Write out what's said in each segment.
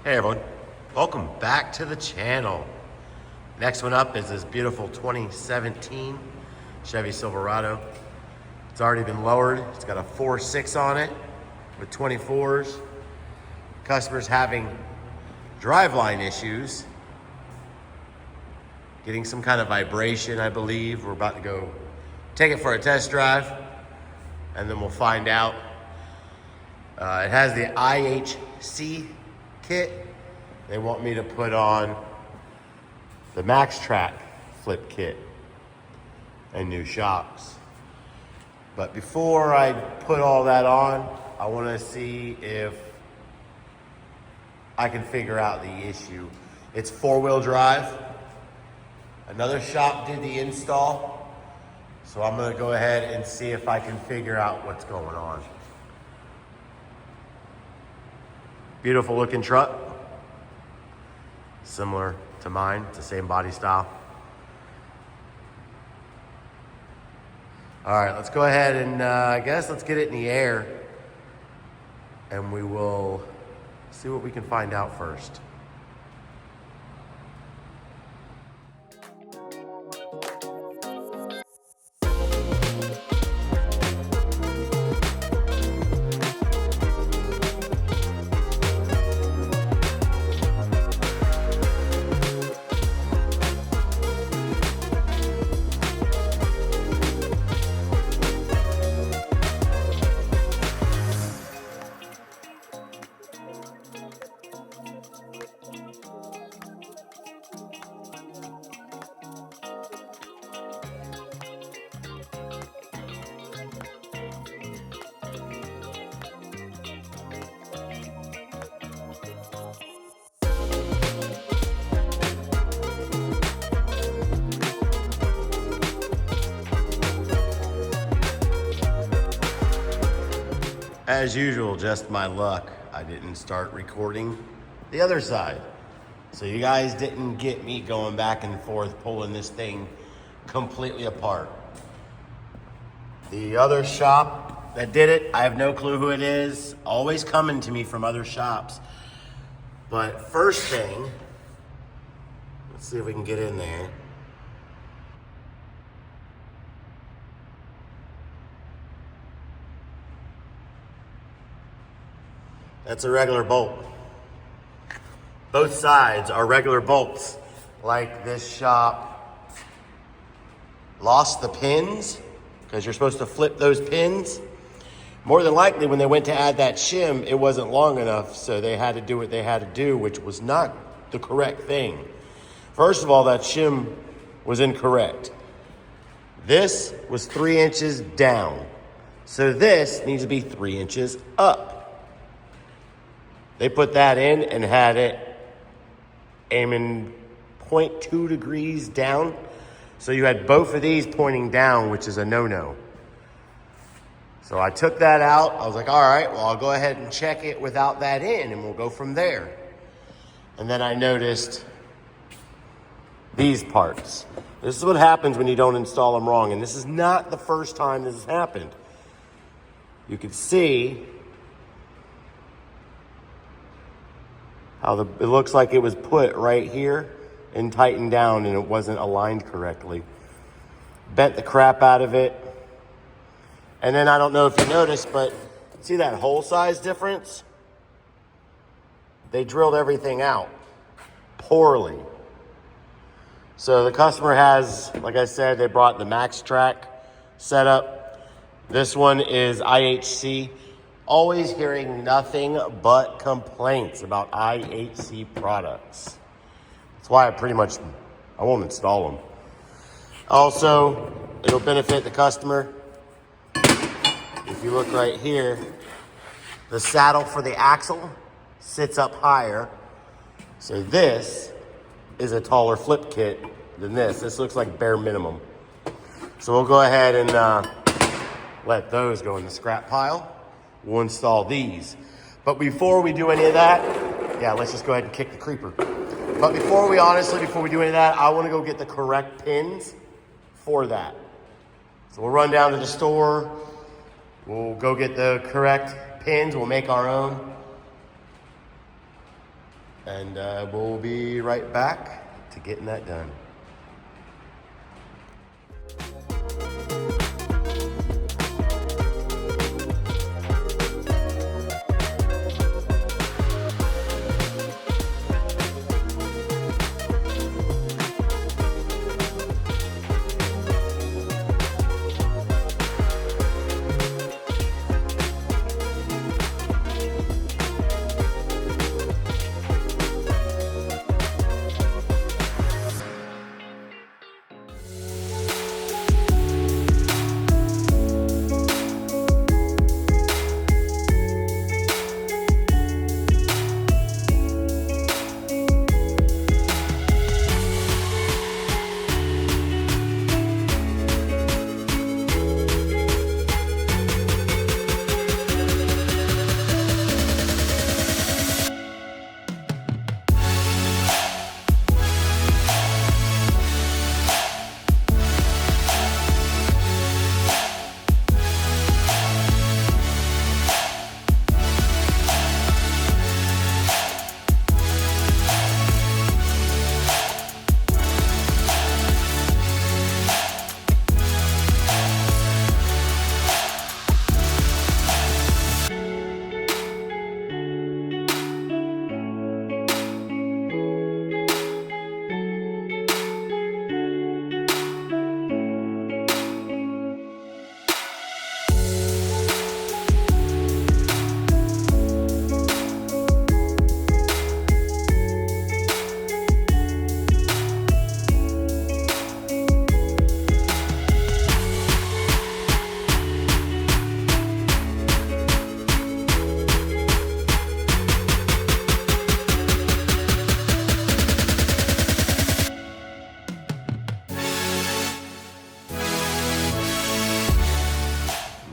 Hey everyone, welcome back to the channel. Next one up is this beautiful 2017 Chevy Silverado. It's already been lowered. It's got a 4.6 on it with 24s. Customers having driveline issues, getting some kind of vibration, I believe. We're about to go take it for a test drive and then we'll find out. It has the IHC kit. They want me to put on the Max Track flip kit and new shocks. But before I put all that on, I want to see if I can figure out the issue. It's 4-wheel drive. Another shop did the install, so I'm going to go ahead and see if I can figure out what's going on. Beautiful looking truck, similar to mine. It's the same body style. All right, let's go ahead and I guess let's get it in the air and we will see what we can find out first. As usual, just my luck, I didn't start recording the other side. So you guys didn't get me going back and forth, pulling this thing completely apart. The other shop that did it, I have no clue who it is. Always coming to me from other shops. But first thing, let's see if we can get in there. That's a regular bolt. Both sides are regular bolts. Like this shop lost the pins because you're supposed to flip those pins. More than likely when they went to add that shim, it wasn't long enough, so they had to do what they had to do, which was not the correct thing. First of all, that shim was incorrect. This was 3 inches down. So this needs to be 3 inches up. They put that in and had it aiming 0.2 degrees down. So you had both of these pointing down, which is a no-no. So I took that out. I was like, all right, well, I'll go ahead and check it without that in and we'll go from there. And then I noticed these parts. This is what happens when you don't install them wrong. And this is not the first time this has happened. You can see how it looks like it was put right here and tightened down and it wasn't aligned correctly. Bent the crap out of it. And then I don't know if you noticed, but see that hole size difference? They drilled everything out poorly. So the customer has, like I said, they brought the Max Track setup. This one is IHC. Always hearing nothing but complaints about IHC products. That's why I won't install them. Also, it'll benefit the customer. If you look right here, the saddle for the axle sits up higher. So this is a taller flip kit than this. This looks like bare minimum. So we'll go ahead and let those go in the scrap pile. We'll install these. But before we do any of that, yeah, let's just go ahead and kick the creeper. But before we do any of that, I want to go get the correct pins for that. So we'll run down to the store. We'll go get the correct pins. We'll make our own. And we'll be right back to getting that done.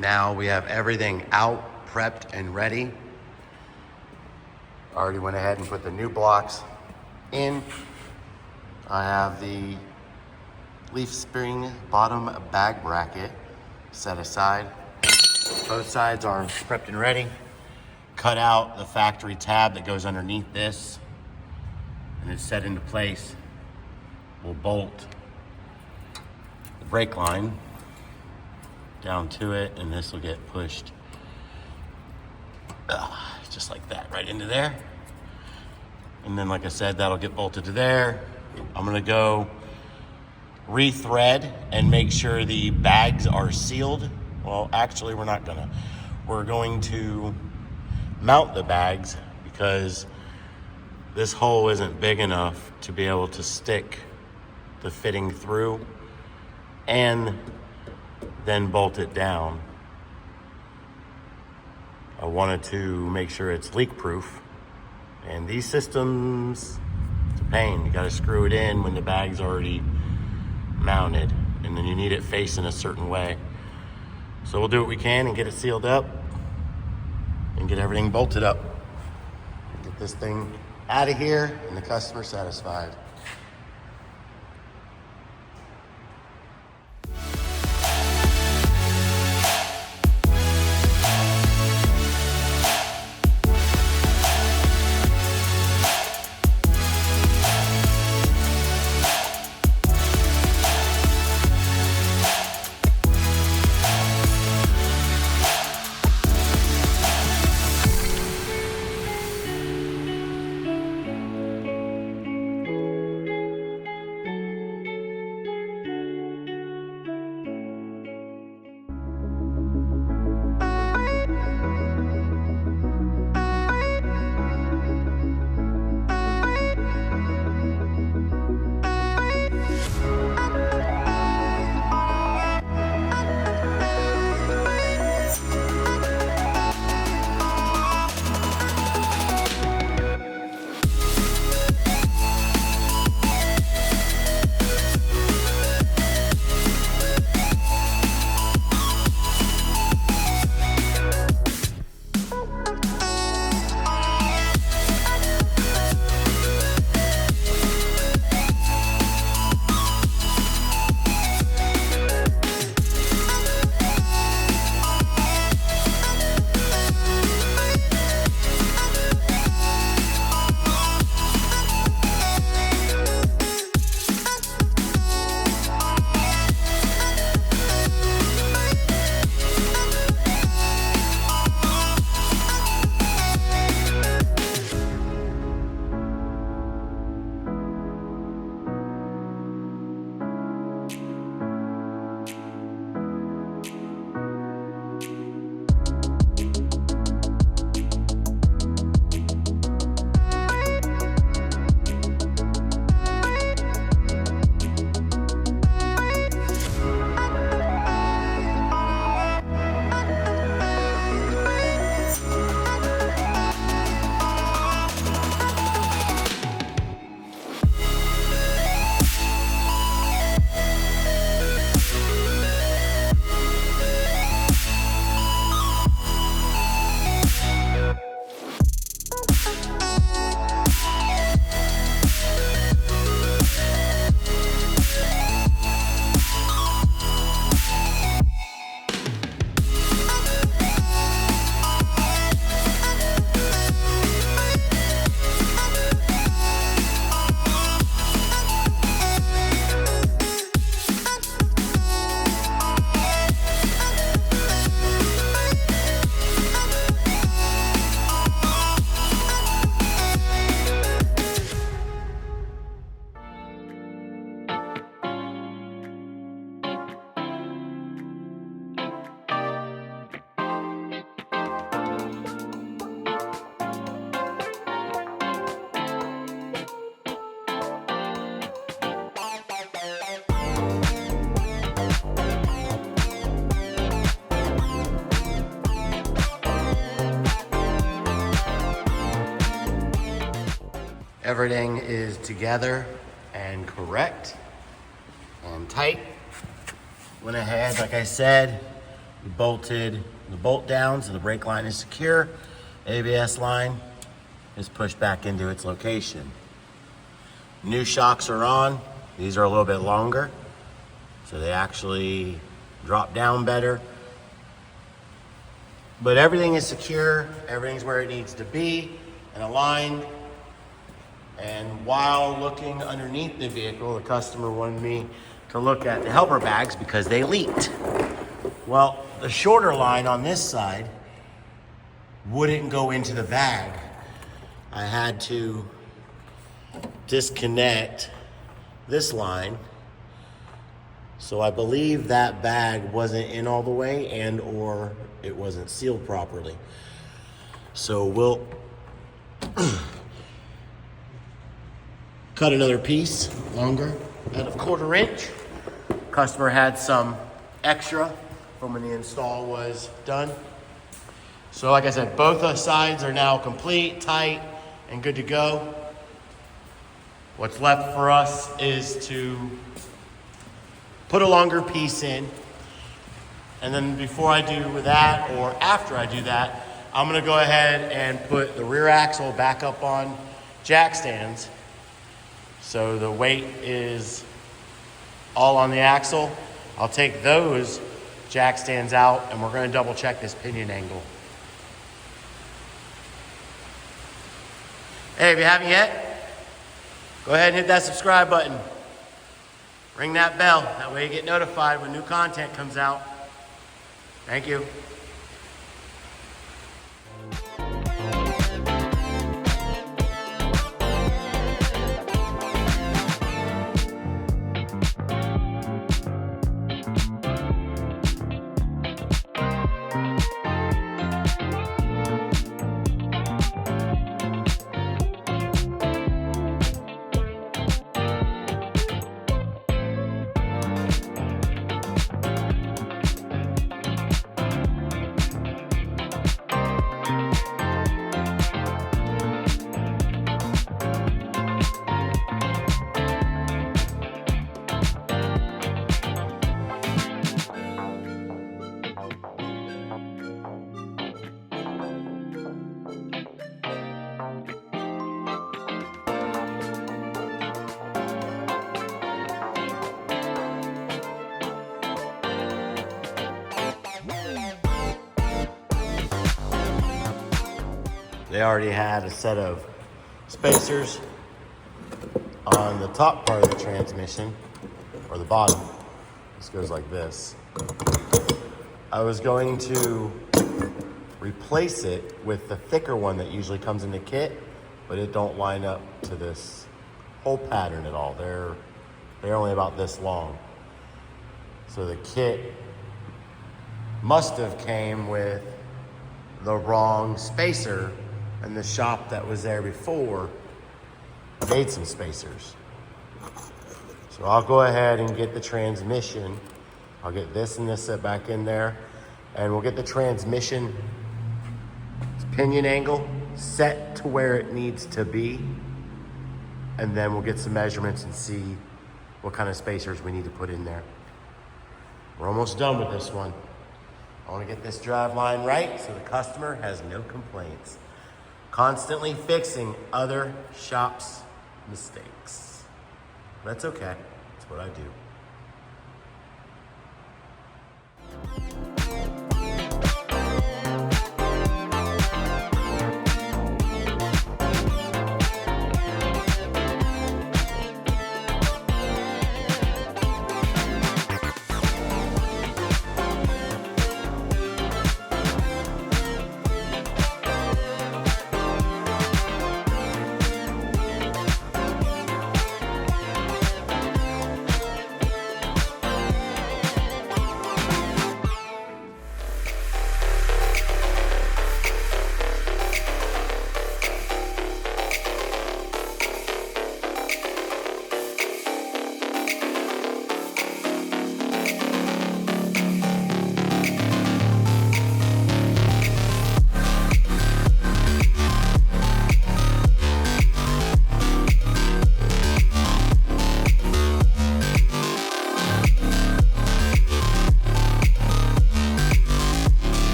Now we have everything out, prepped, and ready. Already went ahead and put the new blocks in. I have the leaf spring bottom bag bracket set aside. Both sides are prepped and ready. Cut out the factory tab that goes underneath this, and it's set into place. We'll bolt the brake line down to it, and this will get pushed just like that, right into there. And then, like I said, that'll get bolted to there. I'm gonna go rethread and make sure the bags are sealed. Well, actually, we're not gonna. We're going to mount the bags because this hole isn't big enough to be able to stick the fitting through and then bolt it down. I wanted to make sure it's leak proof, and these systems, it's a pain. You gotta screw it in when the bag's already mounted, and then you need it facing a certain way. So we'll do what we can and get it sealed up and get everything bolted up. Get this thing out of here and the customer satisfied. Everything is together and correct and tight. Went ahead, like I said, we bolted the bolt down so the brake line is secure. ABS line is pushed back into its location. New shocks are on. These are a little bit longer, so they actually drop down better. But everything is secure, everything's where it needs to be and aligned. And while looking underneath the vehicle, the customer wanted me to look at the helper bags because they leaked. Well, the shorter line on this side wouldn't go into the bag. I had to disconnect this line. So I believe that bag wasn't in all the way and or it wasn't sealed properly. So we'll cut another piece longer at a 1/4 inch. Customer had some extra from when the install was done. So like I said, both sides are now complete, tight, and good to go. What's left for us is to put a longer piece in. And then before I do that, or after I do that, I'm gonna go ahead and put the rear axle back up on jack stands. So the weight is all on the axle. I'll take those jack stands out and we're gonna double check this pinion angle. Hey, if you haven't yet, go ahead and hit that subscribe button. Ring that bell, that way you get notified when new content comes out. Thank you. They already had a set of spacers on the top part of the transmission, or the bottom. This goes like this. I was going to replace it with the thicker one that usually comes in the kit, but it don't line up to this whole pattern at all. They're only about this long. So the kit must have came with the wrong spacer, and the shop that was there before made some spacers. So I'll go ahead and get the transmission. I'll get this and this set back in there, and we'll get the transmission pinion angle set to where it needs to be, and then we'll get some measurements and see what kind of spacers we need to put in there. We're almost done with this one. I want to get this drive line right so the customer has no complaints. Constantly fixing other shops' mistakes. That's okay. That's what I do.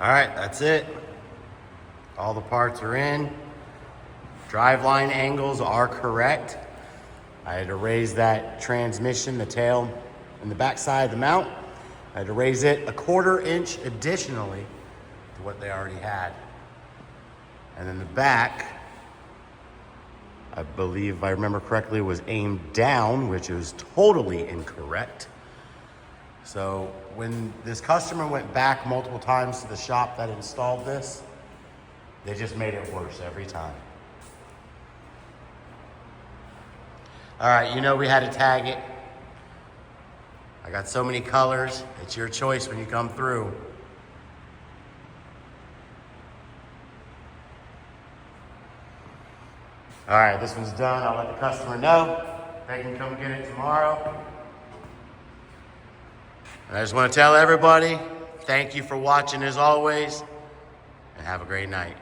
All right, that's it. All the parts are in. Driveline angles are correct. I had to raise that transmission, the tail, and the back side of the mount. I had to raise it 1/4 inch additionally to what they already had. And then the back, I believe, if I remember correctly, was aimed down, which is totally incorrect. So when this customer went back multiple times to the shop that installed this, they just made it worse every time. All right, you know we had to tag it. I got so many colors. It's your choice when you come through. All right, this one's done. I'll let the customer know. They can come get it tomorrow. And I just want to tell everybody, thank you for watching as always, and have a great night.